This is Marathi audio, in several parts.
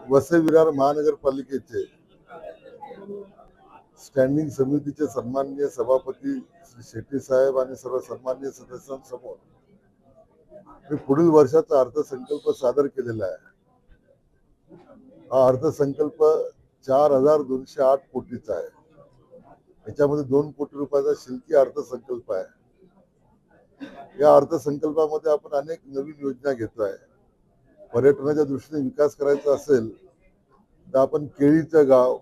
वसई विरार महानगरपालिकेचे स्टँडिंग समितीचे सन्माननीय सभापती श्री शेट्टी साहेब आणि सर्व सन्माननीय सदस्यांसमोर मी पुढील वर्षाचा अर्थसंकल्प सादर केलेला आहे। हा अर्थसंकल्प 4,208 कोटीचा आहे। याच्यामध्ये 2 कोटी रुपयाचा शिल्लकी अर्थसंकल्प आहे। या अर्थसंकल्पामध्ये आपण अनेक नवीन योजना घेतोय। पर्यटनाच्या दृष्टीने विकास करायचा असेल तर आपण केळीचं गाव,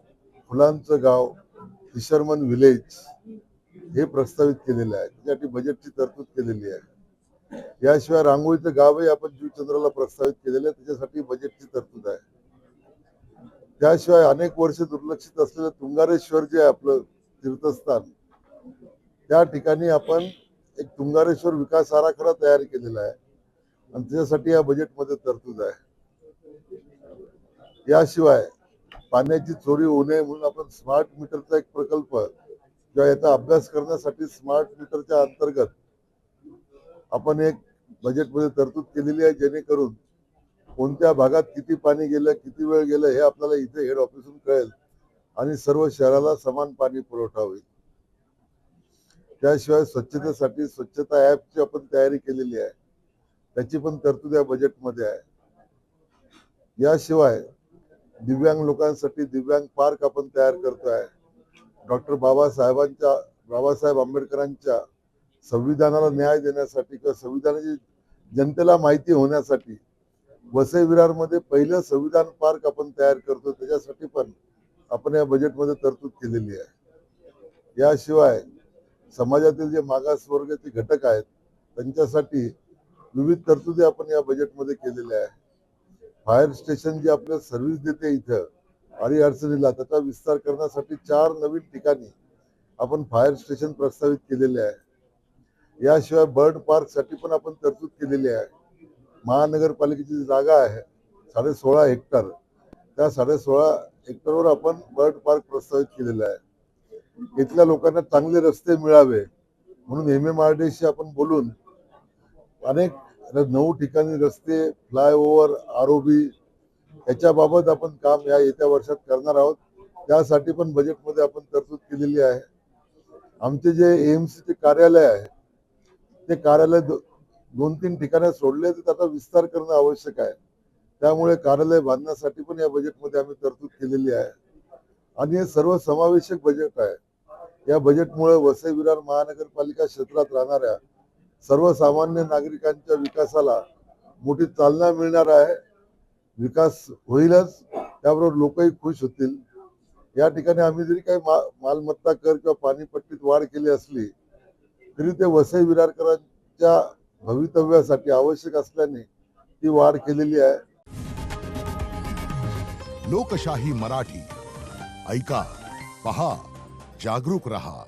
फुलांचं गाव, फिशरमन विलेज हे प्रस्तावित केलेले आहे। त्यासाठी बजेटची तरतूद केलेली आहे। याशिवाय रांगोळीचं गावही आपण जीवचंद्राला प्रस्तावित केलेलं आहे, त्याच्यासाठी बजेटची तरतूद आहे। त्याशिवाय अनेक वर्ष दुर्लक्षित असलेलं तुंगारेश्वर जे आपलं तीर्थस्थान, त्या ठिकाणी आपण एक तुंगारेश्वर विकास आराखडा तयार केलेला आहे आणि त्याच्यासाठी या बजेटमध्ये तरतूद आहे। याशिवाय पाण्याची चोरी होऊ नये म्हणून आपण स्मार्ट मीटरचा एक प्रकल्प किंवा याचा अभ्यास करण्यासाठी स्मार्ट मीटरच्या अंतर्गत आपण एक बजेटमध्ये तरतूद केलेली आहे, जेणेकरून कोणत्या भागात किती पाणी गेलं, किती वेळ गेलं हे आपल्याला इथे हेड ऑफिसहून कळेल आणि सर्व शहराला समान पाणी पुरवठा होईल। त्याशिवाय स्वच्छतेसाठी स्वच्छता ॲपची आपण तयारी केलेली आहे, त्याची पण तरतूद या बजेटमध्ये आहे। याशिवाय दिव्यांग लोकांसाठी दिव्यांग पार्क आपण तयार करतोय। डॉक्टर बाबासाहेब आंबेडकरांच्या संविधानाला न्याय देण्यासाठी किंवा संविधानाची जनतेला माहिती होण्यासाठी वसई विरारमध्ये पहिलं संविधान पार्क आपण तयार करतो, त्याच्यासाठी पण आपण या बजेटमध्ये तरतूद केलेली आहे। याशिवाय समाजातील जे मागासवर्गाचे घटक आहेत त्यांच्यासाठी विविध तरतुदी आपण या बजेटमध्ये केलेल्या आहे। फायर स्टेशन जे आपल्याला सर्व्हिस देते इथं आणि अडचणीला, त्याचा विस्तार करण्यासाठी 4 नवीन ठिकाणी आपण फायर स्टेशन प्रस्तावित केलेले आहे। याशिवाय बर्ड पार्क साठी पण आपण तरतूद केलेली आहे। महानगरपालिकेची जागा आहे 16.5 हेक्टर, त्या 16.5 हेक्टरवर आपण बर्ड पार्क प्रस्तावित केलेला आहे। इथल्या लोकांना चांगले रस्ते मिळावे म्हणून MMRDA आपण बोलून अनेक 9 ठिकाणी रस्ते, फ्लायओव्हर, ROB याच्याबाबत आपण काम या येत्या वर्षात करणार आहोत। त्यासाठी पण बजेटमध्ये आपण तरतूद केलेली आहे। आमचे जे AMC चे कार्यालय आहे ते कार्यालय 2-3 ठिकाणी सोडले तर त्याचा विस्तार करणं आवश्यक आहे। त्यामुळे कार्यालय बांधण्यासाठी पण या बजेटमध्ये आम्ही तरतूद केलेली आहे आणि हे सर्व समावेशक बजेट आहे। या बजेटमुळे वसई विरार महानगरपालिका क्षेत्रात राहणाऱ्या सर्वसामान्य नागरिकांच्या विकासाला मोठी चालना मिळणार आहे। विकास होईलच, त्याबरोबर लोकही खुश होतील। या ठिकाणी आम्ही जरी काही मालमत्ता कर किंवा पाणीपट्टीत वाढ केली असली तरी ते वसई विरारकरांच्या भवितव्यासाठी आवश्यक असल्याने ती वाढ केलेली आहे। लोकशाही मराठी ऐका, पहा, जागरूक रहा।